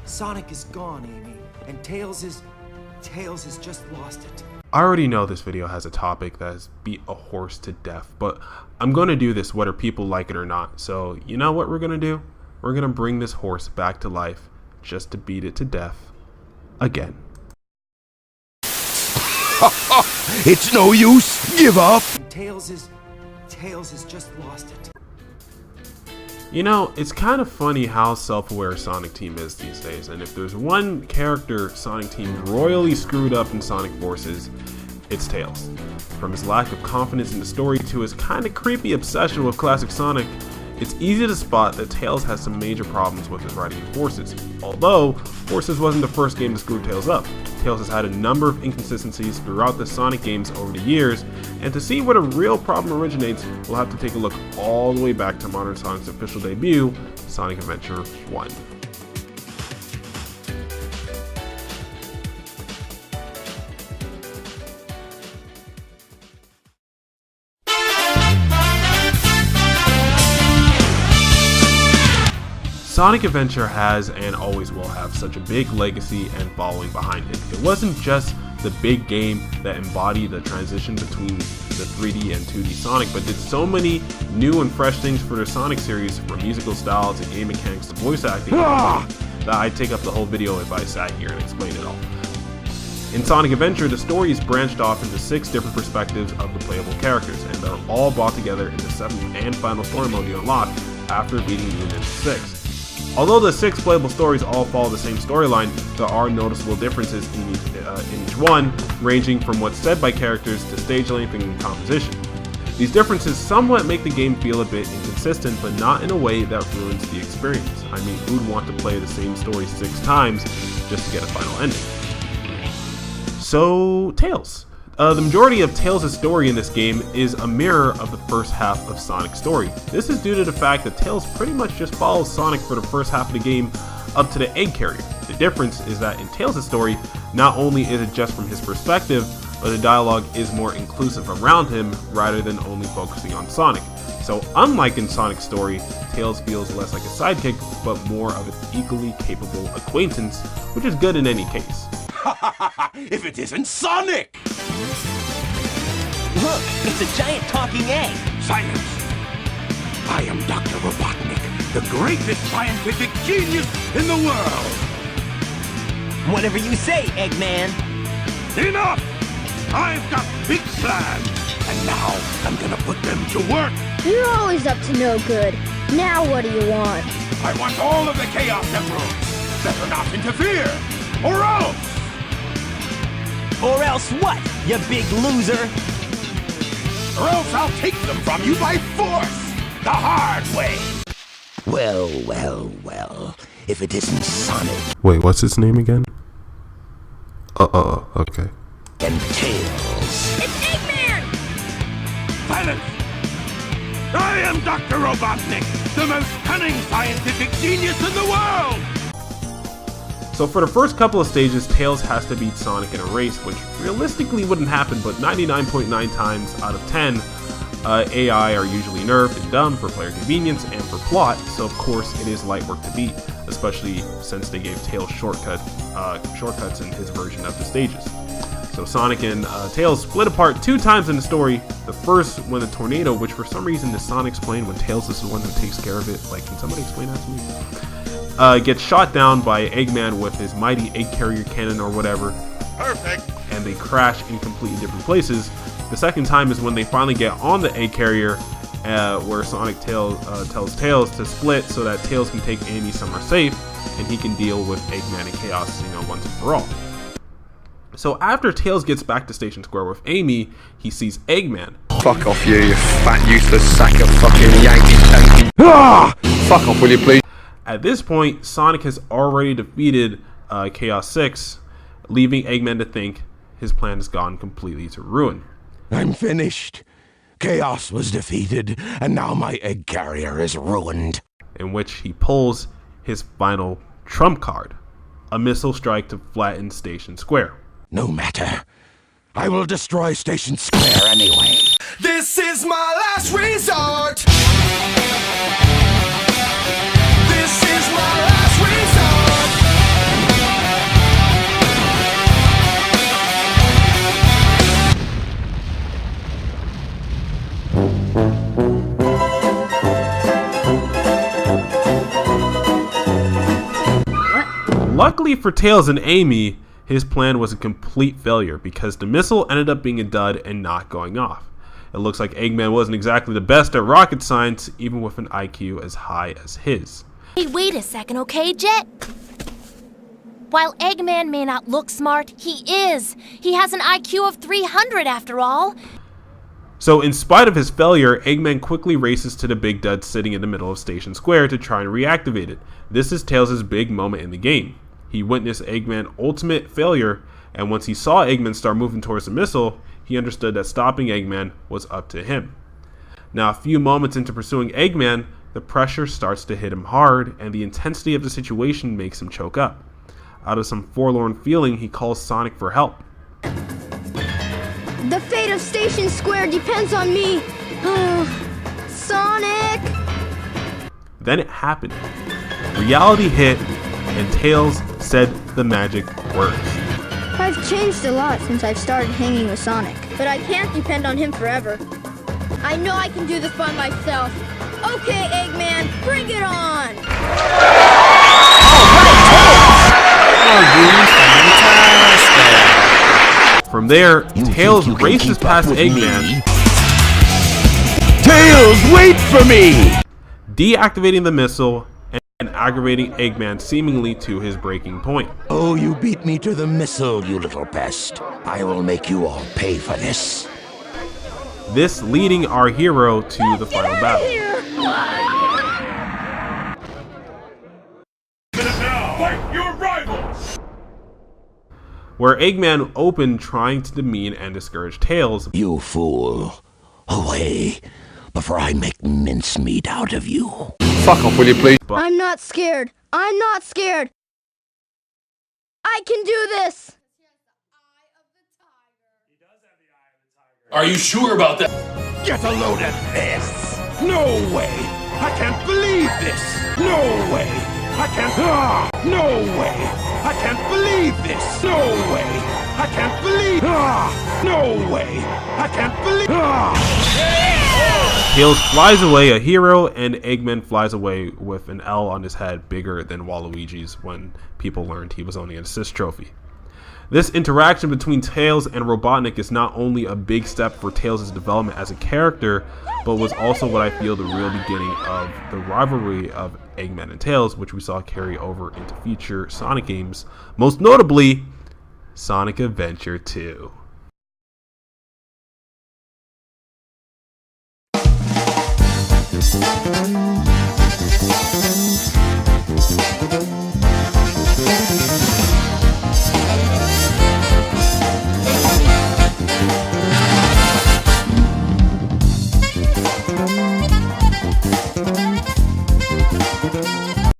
Sonic is gone, Amy, and Tails has just lost it. I already know this video has a topic that has beat a horse to death, but I'm going to do this whether people like it or not. So you know what we're going to do? We're going to bring this horse back to life just to beat it to death again. It's no use. Give up. Tails has just lost it. You know, it's kind of funny how self-aware Sonic Team is these days, and if there's one character Sonic Team royally screwed up in Sonic Forces, it's Tails. From his lack of confidence in the story to his kind of creepy obsession with classic Sonic, it's easy to spot that Tails has some major problems with his writing in Forces. Although, Forces wasn't the first game to screw Tails up. Tails has had a number of inconsistencies throughout the Sonic games over the years, and to see where the real problem originates, we'll have to take a look all the way back to Modern Sonic's official debut, Sonic Adventure 1. Sonic Adventure has and always will have such a big legacy and following behind it. It wasn't just the big game that embodied the transition between the 3D and 2D Sonic, but did so many new and fresh things for the Sonic series, from musical style to game mechanics to voice acting, that I'd take up the whole video if I sat here and explained it all. In Sonic Adventure, the story is branched off into 6 different perspectives of the playable characters, and they're all brought together in the 7th and final story mode you unlock after beating the initial 6. Although the 6 playable stories all follow the same storyline, there are noticeable differences in each one, ranging from what's said by characters to stage length and composition. These differences somewhat make the game feel a bit inconsistent, but not in a way that ruins the experience. I mean, who'd want to play the same story 6 times just to get a final ending? So, Tails. The majority of Tails' story in this game is a mirror of the first half of Sonic's story. This is due to the fact that Tails pretty much just follows Sonic for the first half of the game up to the egg carrier. The difference is that in Tails' story, not only is it just from his perspective, but the dialogue is more inclusive around him rather than only focusing on Sonic. So unlike in Sonic's story, Tails feels less like a sidekick, but more of an equally capable acquaintance, which is good in any case. If it isn't Sonic! Look, it's a giant talking egg. Silence! I am Dr. Robotnik, the greatest scientific genius in the world! Whatever you say, Eggman. Enough! I've got big plans, and now I'm gonna put them to work! You're always up to no good. Now what do you want? I want all of the Chaos Emeralds! Better not interfere! Or else! Or else what, you big loser? Or else I'll take them from you by force! The hard way! Well, well, well. If it isn't Sonic... Wait, what's his name again? Okay. And Tails. It's Eggman! Silence! I am Dr. Robotnik, the most cunning scientific genius in the world! So for the first couple of stages, Tails has to beat Sonic in a race, which realistically wouldn't happen, but 99.9 times out of 10, AI are usually nerfed and dumb for player convenience and for plot, so of course it is light work to beat, especially since they gave Tails shortcuts in his version of the stages. So Sonic and Tails split apart 2 times in the story. The first when the tornado, which for some reason does not explain when Tails is the one who takes care of it. Like, can somebody explain that to me? Gets shot down by Eggman with his mighty egg carrier cannon or whatever. Perfect. And they crash in completely different places. The second time is when they finally get on the egg carrier, where Sonic tells Tails to split so that Tails can take Amy somewhere safe, and he can deal with Eggman and Chaos, once and for all. So after Tails gets back to Station Square with Amy, he sees Eggman. Fuck off you fat useless sack of fucking Yankee. Ah! Fuck off, will you please? At this point, Sonic has already defeated Chaos 6, leaving Eggman to think his plan has gone completely to ruin. I'm finished. Chaos was defeated, and now my egg carrier is ruined. In which he pulls his final trump card, a missile strike to flatten Station Square. No matter. I will destroy Station Square anyway. This is my last resort. This is my last resort. Luckily for Tails and Amy, his plan was a complete failure because the missile ended up being a dud and not going off. It looks like Eggman wasn't exactly the best at rocket science, even with an IQ as high as his. Hey, wait a second, okay, Jet? While Eggman may not look smart, he is. He has an IQ of 300 after all. So in spite of his failure, Eggman quickly races to the big dud sitting in the middle of Station Square to try and reactivate it. This is Tails' big moment in the game. He witnessed Eggman's ultimate failure, and once he saw Eggman start moving towards the missile, he understood that stopping Eggman was up to him. Now, a few moments into pursuing Eggman, the pressure starts to hit him hard, and the intensity of the situation makes him choke up. Out of some forlorn feeling, he calls Sonic for help. The fate of Station Square depends on me. Sonic! Then it happened. Reality hit, and Tails said the magic words. I've changed a lot since I've started hanging with Sonic, but I can't depend on him forever. I know I can do this by myself. Okay, Eggman, bring it on! From there, Tails races past Eggman, Tails, wait for me! deactivating the missile and aggravating Eggman seemingly to his breaking point. Oh, you beat me to the missile, you little pest. I will make you all pay for this. This leading our hero to the final battle. Fight your rivals! Where Eggman opened trying to demean and discourage Tails. You fool. Away, before I make mincemeat out of you. Fuck off, will you please? I'm not scared. I'm not scared. I can do this. Are you sure about that? Get a load of this! No way! I can't believe this! No way! I can't... Ah! No way! I can't believe this! No way! I can't believe... Ah! No way! I can't believe... Ah! Tails flies away a hero, and Eggman flies away with an L on his head bigger than Waluigi's when people learned he was only an assist trophy. This interaction between Tails and Robotnik is not only a big step for Tails' development as a character, but was also what I feel the real beginning of the rivalry of Eggman and Tails, which we saw carry over into future Sonic games, most notably Sonic Adventure 2.